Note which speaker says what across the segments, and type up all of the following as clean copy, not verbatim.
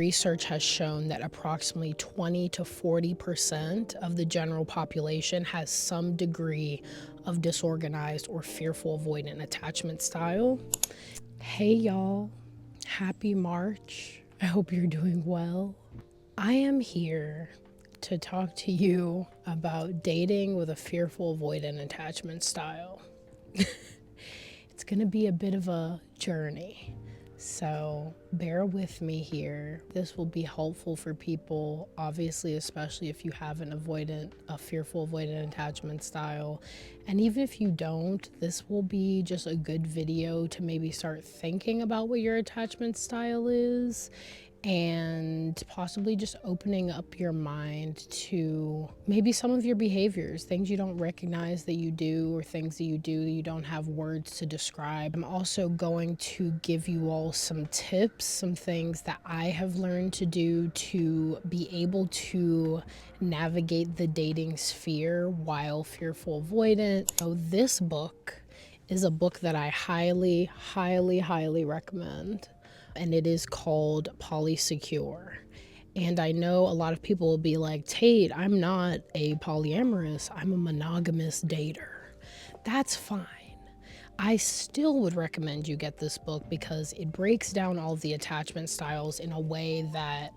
Speaker 1: Research has shown that approximately 20 to 40% of the general population has some degree of disorganized or fearful avoidant attachment style. Hey y'all, happy March. I hope you're doing well. I am here to talk to you about dating with a fearful avoidant attachment style. It's gonna be a bit of a journey, so bear with me here. This will be helpful for people, obviously, especially if you have a fearful avoidant attachment style. And even if you don't, this will be just a good video to maybe start thinking about what your attachment style is, and possibly just opening up your mind to maybe some of your behaviors, things you don't recognize that you do, or things that you don't have words to describe. I'm also going to give you all some tips, some things that I have learned to do to be able to navigate the dating sphere while fearful avoidant. So this book is a book that I highly, highly, highly recommend. And it is called Polysecure. And I know a lot of people will be like, Tate, I'm not a polyamorous, I'm a monogamous dater. That's fine. I still would recommend you get this book because it breaks down all of the attachment styles in a way that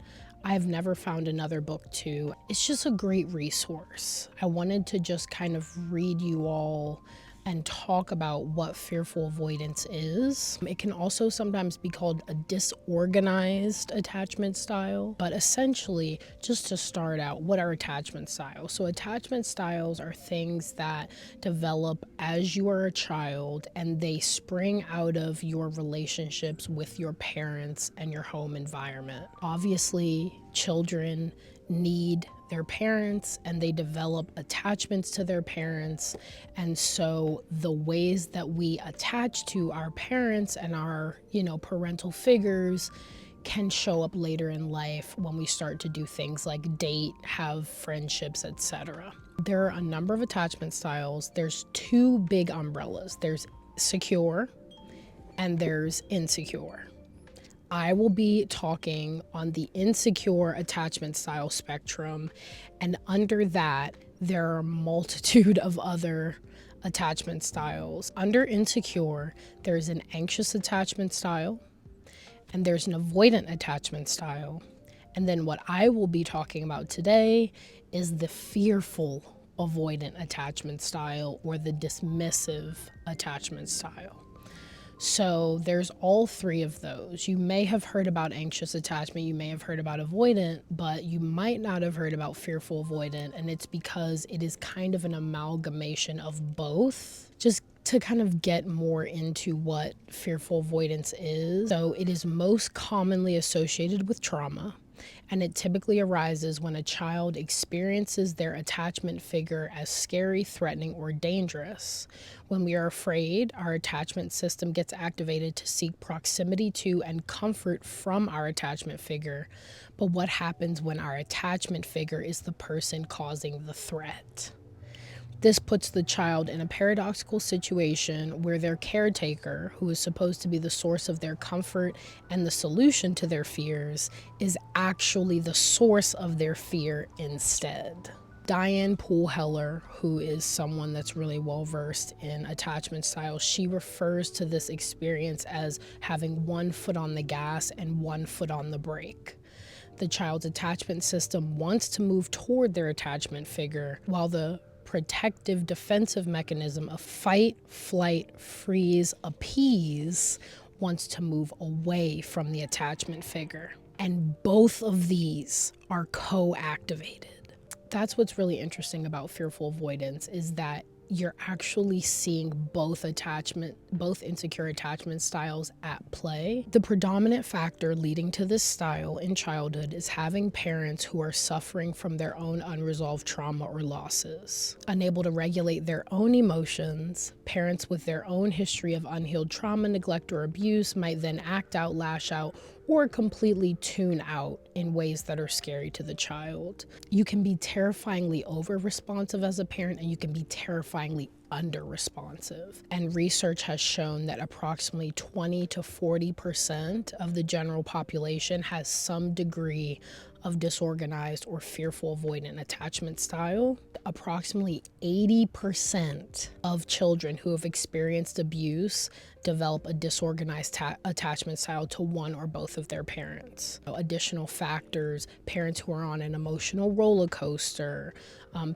Speaker 1: I've never found another book to. It's just a great resource. I wanted to just kind of read you all and talk about what fearful avoidance is. It can also sometimes be called a disorganized attachment style, but essentially, just to start out, what are attachment styles? So attachment styles are things that develop as you are a child, and they spring out of your relationships with your parents and your home environment. Obviously, children need their parents and they develop attachments to their parents, and so the ways that we attach to our parents and our parental figures can show up later in life when we start to do things like date, have friendships, etc. There are a number of attachment styles. There's two big umbrellas. There's secure and there's insecure. I will be talking on the insecure attachment style spectrum, and under that, there are a multitude of other attachment styles. Under insecure, there's an anxious attachment style, and there's an avoidant attachment style. And then what I will be talking about today is the fearful avoidant attachment style, or the dismissive attachment style. So there's all three of those. You may have heard about anxious attachment, you may have heard about avoidant, but you might not have heard about fearful avoidant, and it's because it is kind of an amalgamation of both. Just to kind of get more into what fearful avoidance is. So it is most commonly associated with trauma, and it typically arises when a child experiences their attachment figure as scary, threatening, or dangerous. When we are afraid, our attachment system gets activated to seek proximity to and comfort from our attachment figure. But what happens when our attachment figure is the person causing the threat? This puts the child in a paradoxical situation where their caretaker, who is supposed to be the source of their comfort and the solution to their fears, is actually the source of their fear instead. Diane Poole Heller, who is someone that's really well versed in attachment styles, she refers to this experience as having one foot on the gas and one foot on the brake. The child's attachment system wants to move toward their attachment figure, while the protective defensive mechanism of fight, flight, freeze, appease wants to move away from the attachment figure. And both of these are co-activated. That's what's really interesting about fearful avoidance, is that you're actually seeing both insecure attachment styles at play. The predominant factor leading to this style in childhood is having parents who are suffering from their own unresolved trauma or losses. Unable to regulate their own emotions, parents with their own history of unhealed trauma, neglect, or abuse might then act out, lash out, or completely tune out in ways that are scary to the child. You can be terrifyingly over-responsive as a parent, and you can be terrifyingly under-responsive. And research has shown that approximately 20 to 40% of the general population has some degree of disorganized or fearful avoidant attachment style. Approximately 80% of children who have experienced abuse develop a disorganized attachment style to one or both of their parents. Additional factors: parents who are on an emotional roller coaster,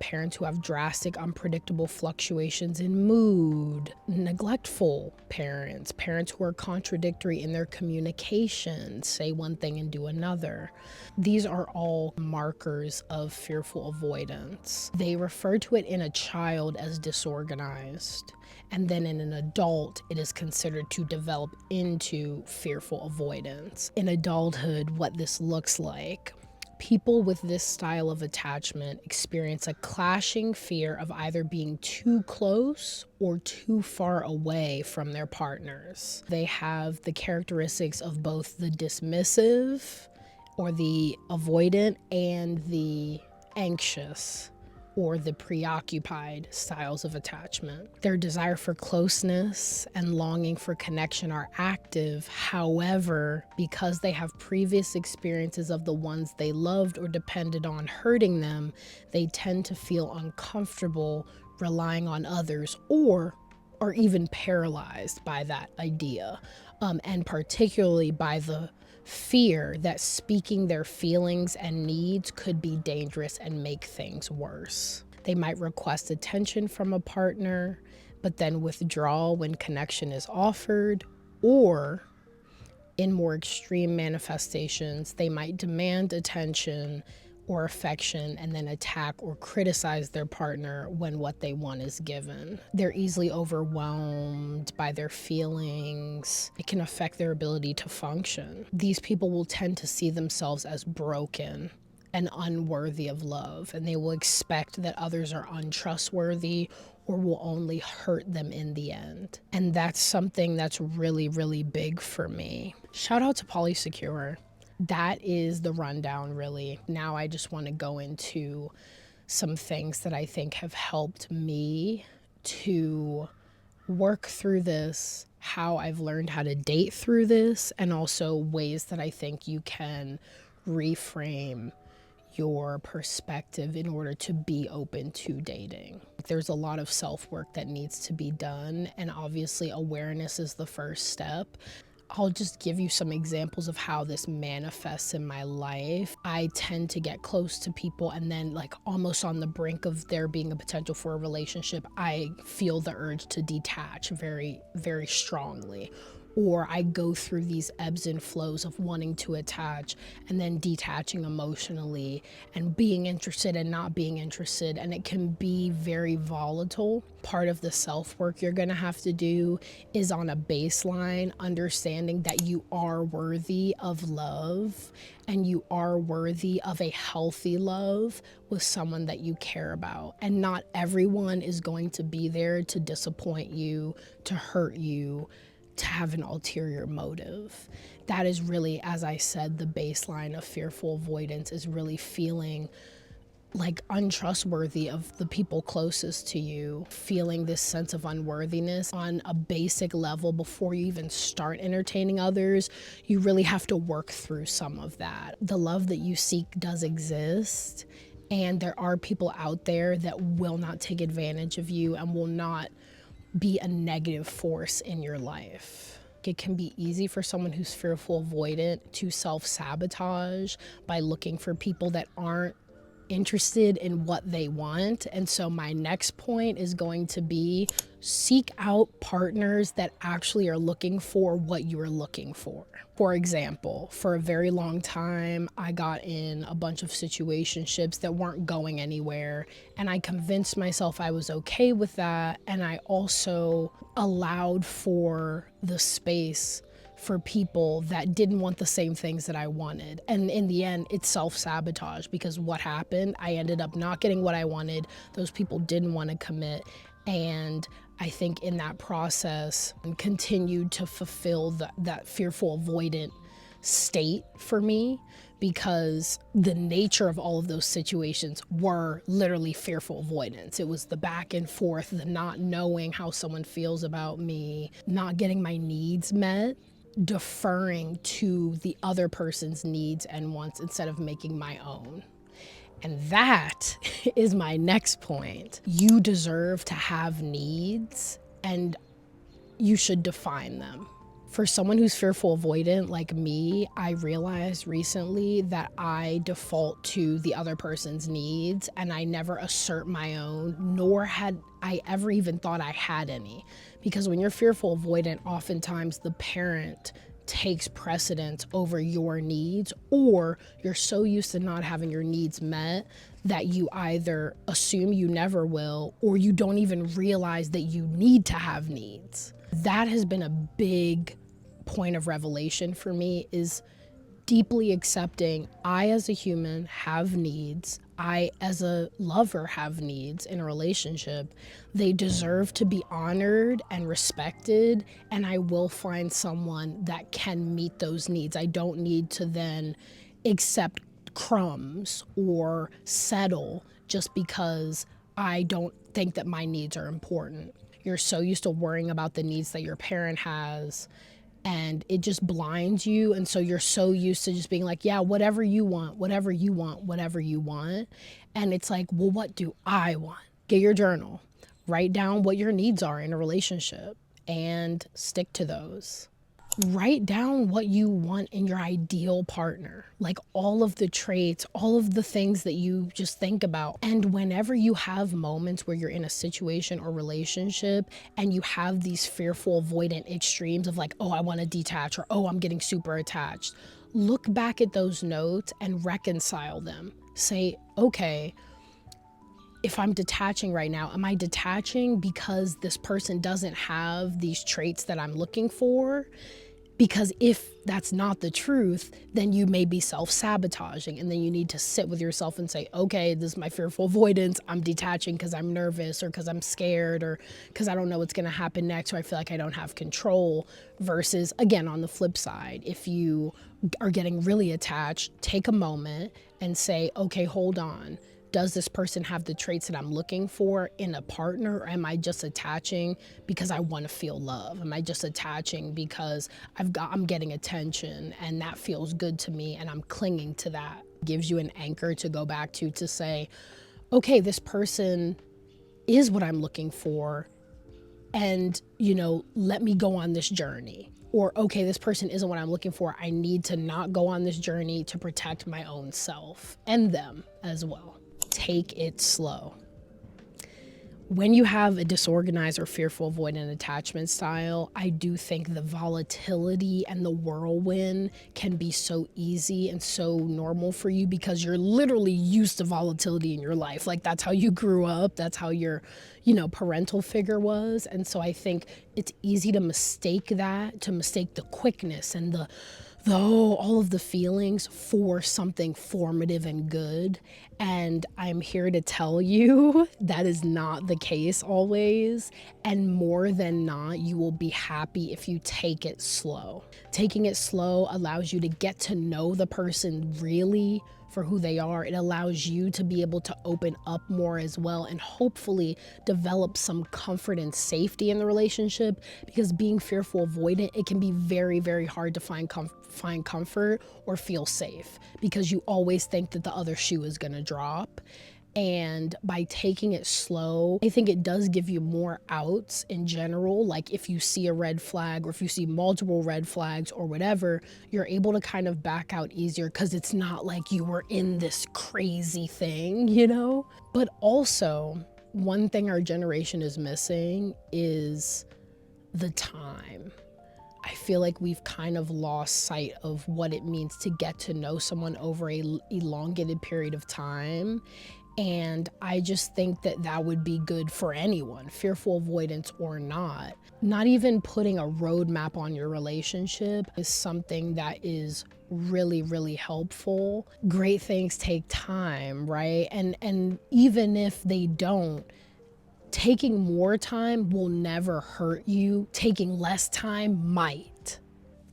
Speaker 1: parents who have drastic, unpredictable fluctuations in mood, neglectful parents, parents who are contradictory in their communication, say one thing and do another. These are all markers of fearful avoidance. They refer to it in a child as disorganized, and then in an adult, it is considered to develop into fearful avoidance. In adulthood, what this looks like: people with this style of attachment experience a clashing fear of either being too close or too far away from their partners. They have the characteristics of both the dismissive or the avoidant and the anxious or the preoccupied styles of attachment. Their desire for closeness and longing for connection are active. However, because they have previous experiences of the ones they loved or depended on hurting them, they tend to feel uncomfortable relying on others, or are even paralyzed by that idea, and particularly by the fear that speaking their feelings and needs could be dangerous and make things worse. They might request attention from a partner, but then withdraw when connection is offered, or in more extreme manifestations, they might demand attention or affection and then attack or criticize their partner when what they want is given. They're easily overwhelmed by their feelings. It can affect their ability to function. These people will tend to see themselves as broken and unworthy of love, and they will expect that others are untrustworthy or will only hurt them in the end. And that's something that's really, really big for me. Shout out to Polysecure. That is the rundown, really. Now I just want to go into some things that I think have helped me to work through this, how I've learned how to date through this, and also ways that I think you can reframe your perspective in order to be open to dating. There's a lot of self-work that needs to be done, and obviously awareness is the first step. I'll just give you some examples of how this manifests in my life. I tend to get close to people, and then like almost on the brink of there being a potential for a relationship, I feel the urge to detach very, very strongly. Or I go through these ebbs and flows of wanting to attach and then detaching emotionally and being interested and not being interested. And it can be very volatile. Part of the self-work you're gonna have to do is on a baseline, understanding that you are worthy of love and you are worthy of a healthy love with someone that you care about. And not everyone is going to be there to disappoint you, to hurt you, to have an ulterior motive. That is really, as I said, the baseline of fearful avoidance, is really feeling like untrustworthy of the people closest to you, feeling this sense of unworthiness on a basic level before you even start entertaining others. You really have to work through some of that. The love that you seek does exist, and there are people out there that will not take advantage of you and will not be a negative force in your life. It can be easy for someone who's fearful avoidant to self-sabotage by looking for people that aren't interested in what they want. And so my next point is going to be seek out partners that actually are looking for what you're looking for. For example, for a very long time, I got in a bunch of situationships that weren't going anywhere, and I convinced myself I was okay with that, and I also allowed for the space for people that didn't want the same things that I wanted. And in the end, it's self-sabotage, because what happened, I ended up not getting what I wanted. Those people didn't want to commit. And I think in that process, continued to fulfill that fearful avoidant state for me, because the nature of all of those situations were literally fearful avoidance. It was the back and forth, the not knowing how someone feels about me, not getting my needs met, deferring to the other person's needs and wants instead of making my own. And that is my next point. You deserve to have needs, and you should define them. For someone who's fearful avoidant like me, I realized recently that I default to the other person's needs and I never assert my own, nor had I ever even thought I had any. Because when you're fearful avoidant, oftentimes the parent takes precedence over your needs, or you're so used to not having your needs met that you either assume you never will, or you don't even realize that you need to have needs. That has been a big point of revelation for me, is deeply accepting I as a human have needs. I as a lover have needs in a relationship. They deserve to be honored and respected, and I will find someone that can meet those needs. I don't need to then accept crumbs or settle just because I don't think that my needs are important. You're so used to worrying about the needs that your parent has, and it just blinds you. And so you're so used to just being like, yeah, whatever you want, whatever you want, whatever you want. And it's like, well, what do I want? Get your journal, write down what your needs are in a relationship and stick to those. Write down what you want in your ideal partner, like all of the traits, all of the things that you just think about. And whenever you have moments where you're in a situation or relationship and you have these fearful, avoidant extremes of like, oh, I want to detach, or oh, I'm getting super attached, look back at those notes and reconcile them. Say, okay, if I'm detaching right now, am I detaching because this person doesn't have these traits that I'm looking for? Because if that's not the truth, then you may be self-sabotaging, and then you need to sit with yourself and say, okay, this is my fearful avoidance. I'm detaching because I'm nervous, or because I'm scared, or because I don't know what's going to happen next, or I feel like I don't have control. Versus, again, on the flip side, if you are getting really attached, take a moment and say, okay, hold on. Does this person have the traits that I'm looking for in a partner, or am I just attaching because I want to feel love? Am I just attaching because I'm getting attention and that feels good to me and I'm clinging to that? It gives you an anchor to go back to say, okay, this person is what I'm looking for, and let me go on this journey. Or, okay, this person isn't what I'm looking for. I need to not go on this journey to protect my own self and them as well. Take it slow. When you have a disorganized or fearful avoidant attachment style, I do think the volatility and the whirlwind can be so easy and so normal for you because you're literally used to volatility in your life. Like, that's how you grew up. That's how your, parental figure was. And so I think it's easy to mistake that, to mistake the quickness and all of the feelings for something formative and good. And I'm here to tell you that is not the case always. And more than not, you will be happy if you take it slow. Taking it slow allows you to get to know the person really for who they are. It allows you to be able to open up more as well, and hopefully develop some comfort and safety in the relationship, because being fearful avoidant, it can be very, very hard to find comfort or feel safe, because you always think that the other shoe is going to drop. And by taking it slow, I think it does give you more outs in general. Like, if you see a red flag, or if you see multiple red flags or whatever, you're able to kind of back out easier, because it's not like you were in this crazy thing, But also, one thing our generation is missing is the time. I feel like we've kind of lost sight of what it means to get to know someone over an elongated period of time. And I just think that that would be good for anyone, fearful avoidance or not. Not even putting a roadmap on your relationship is something that is really, really helpful. Great things take time, right? And even if they don't, taking more time will never hurt you. Taking less time might.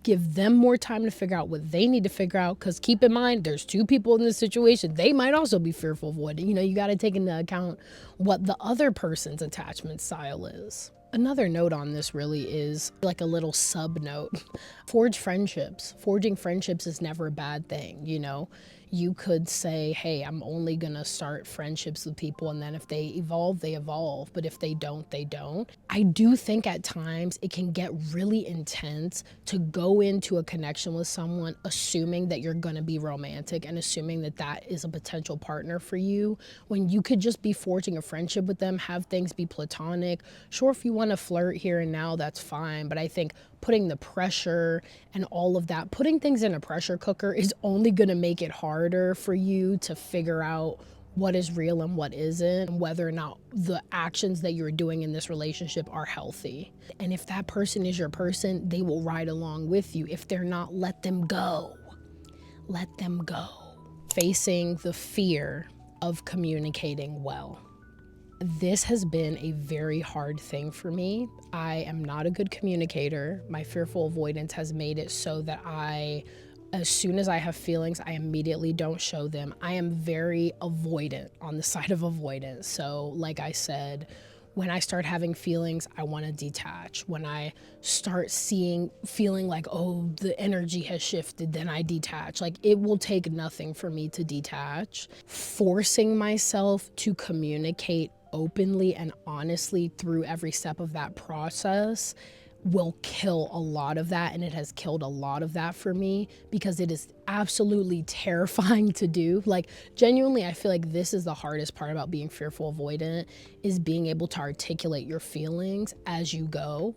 Speaker 1: give them more time to figure out what they need to figure out. Because keep in mind, there's two people in this situation. They might also be fearful avoidant. You know, you got to take into account what the other person's attachment style is. Another note on this really is like a little sub note. Forge friendships. Forging friendships is never a bad thing, you know? You could say, hey, I'm only gonna start friendships with people, and then if they evolve, they evolve. But if they don't, they don't. I do think at times it can get really intense to go into a connection with someone assuming that you're gonna be romantic and assuming that that is a potential partner for you, when you could just be forging a friendship with them, have things be platonic. Sure, if you wanna flirt here and now, that's fine. But I think putting the pressure and all of that, putting things in a pressure cooker is only gonna make it harder for you to figure out what is real and what isn't, and whether or not the actions that you're doing in this relationship are healthy. And if that person is your person, they will ride along with you. If they're not, let them go. Let them go. Facing the fear of communicating well. This has been a very hard thing for me. I am not a good communicator. My fearful avoidance has made it so that as soon as I have feelings, I immediately don't show them. I am very avoidant, on the side of avoidance. So like I said, when I start having feelings, I want to detach. When I start feeling like, oh, the energy has shifted, then I detach. Like, it will take nothing for me to detach. Forcing myself to communicate openly and honestly through every step of that process will kill a lot of that, and it has killed a lot of that for me, because it is absolutely terrifying to do. Like, genuinely, I feel like this is the hardest part about being fearful avoidant, is being able to articulate your feelings as you go.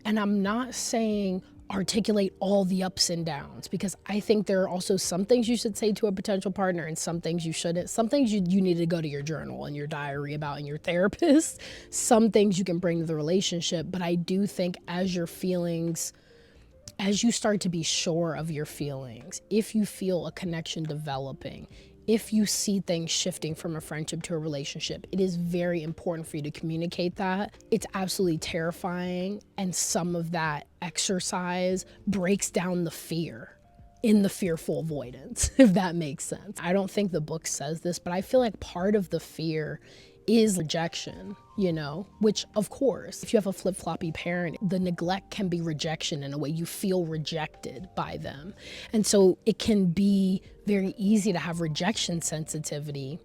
Speaker 1: And I'm not saying articulate all the ups and downs, because I think there are also some things you should say to a potential partner and some things you shouldn't. Some things you need to go to your journal and your diary about, and your therapist. Some things you can bring to the relationship. But I do think as you start to be sure of your feelings, if you feel a connection developing, if you see things shifting from a friendship to a relationship, it is very important for you to communicate that. It's absolutely terrifying, and some of that exercise breaks down the fear in the fearful avoidance, if that makes sense. I don't think the book says this, but I feel like part of the fear is rejection, you know, which of course, if you have a flip-floppy parent, the neglect can be rejection in a way. You feel rejected by them. And so it can be very easy to have rejection sensitivity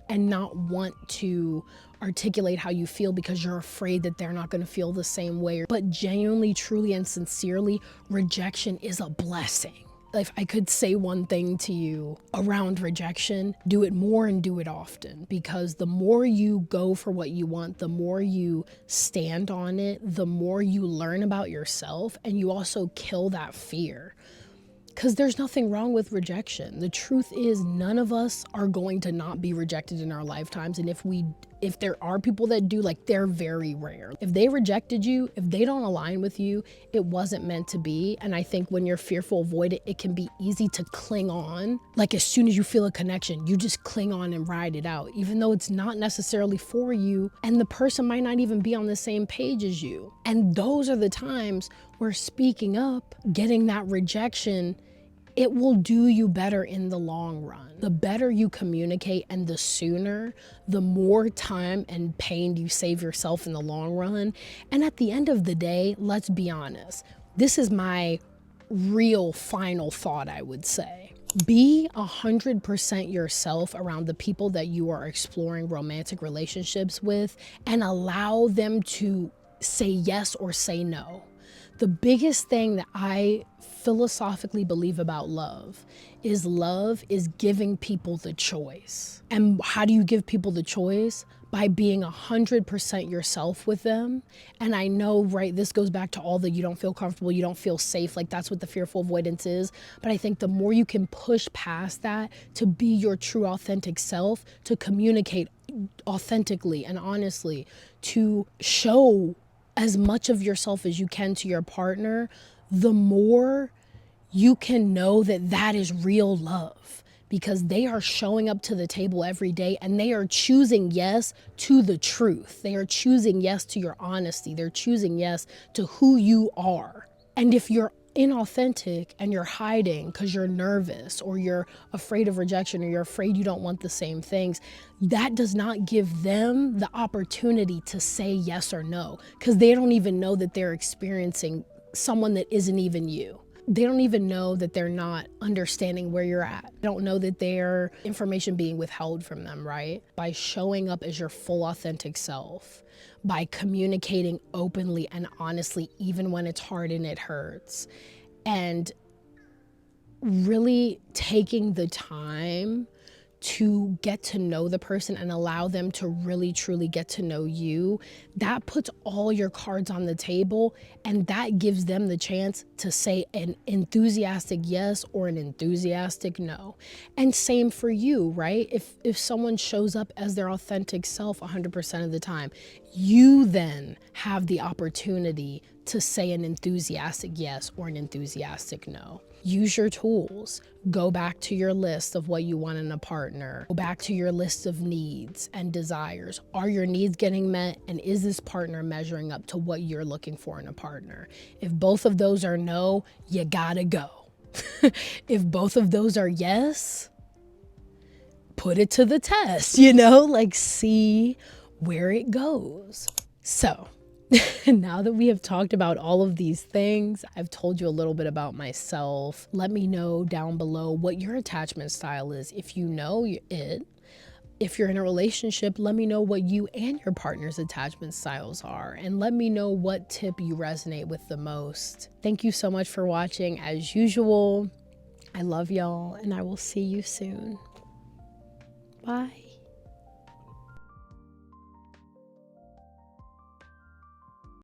Speaker 1: and not want to articulate how you feel because you're afraid that they're not going to feel the same way. But genuinely, truly, and sincerely, rejection is a blessing. If I could say one thing to you around rejection, do it more and do it often, because the more you go for what you want, the more you stand on it, the more you learn about yourself, and you also kill that fear. Because there's nothing wrong with rejection. The truth is, none of us are going to not be rejected in our lifetimes. And if there are people that do, like, they're very rare. If they rejected you, if they don't align with you, it wasn't meant to be. And I think when you're fearful avoidant, it can be easy to cling on. Like, as soon as you feel a connection, you just cling on and ride it out, even though it's not necessarily for you. And the person might not even be on the same page as you. And those are the times where speaking up, getting that rejection, it will do you better in the long run. The better you communicate, and the sooner, the more time and pain you save yourself in the long run. And at the end of the day, let's be honest, this is my real final thought, I would say. Be 100% yourself around the people that you are exploring romantic relationships with, and allow them to say yes or say no. The biggest thing that I philosophically believe about love is giving people the choice. And how do you give people the choice? By being 100% yourself with them. And I know, right, this goes back to all the you don't feel comfortable, you don't feel safe, like that's what the fearful avoidance is. But I think the more you can push past that to be your true authentic self, to communicate authentically and honestly, to show as much of yourself as you can to your partner, the more you can know that that is real love, because they are showing up to the table every day and they are choosing yes to the truth. They are choosing yes to your honesty. They're choosing yes to who you are. And if you're inauthentic and you're hiding because you're nervous or you're afraid of rejection or you're afraid you don't want the same things, that does not give them the opportunity to say yes or no, because they don't even know that they're experiencing someone that isn't even you. They don't even know that they're not understanding where you're at. They don't know that their information being withheld from them, right? By showing up as your full authentic self, by communicating openly and honestly, even when it's hard and it hurts, and really taking the time to get to know the person and allow them to really truly get to know you, that puts all your cards on the table, and that gives them the chance to say an enthusiastic yes or an enthusiastic no. And same for you, right? If someone shows up as their authentic self 100% of the time, you then have the opportunity to say an enthusiastic yes or an enthusiastic no. Use your tools. Go back to your list of what you want in a partner. Go back to your list of needs and desires. Are your needs getting met? And is this partner measuring up to what you're looking for in a partner? If both of those are no, you gotta go. If both of those are yes, put it to the test, like see where it goes. So now that we have talked about all of these things, I've told you a little bit about myself. Let me know down below what your attachment style is. If you know it, if you're in a relationship, let me know what you and your partner's attachment styles are, and let me know what tip you resonate with the most. Thank you so much for watching. As usual, I love y'all, and I will see you soon. Bye.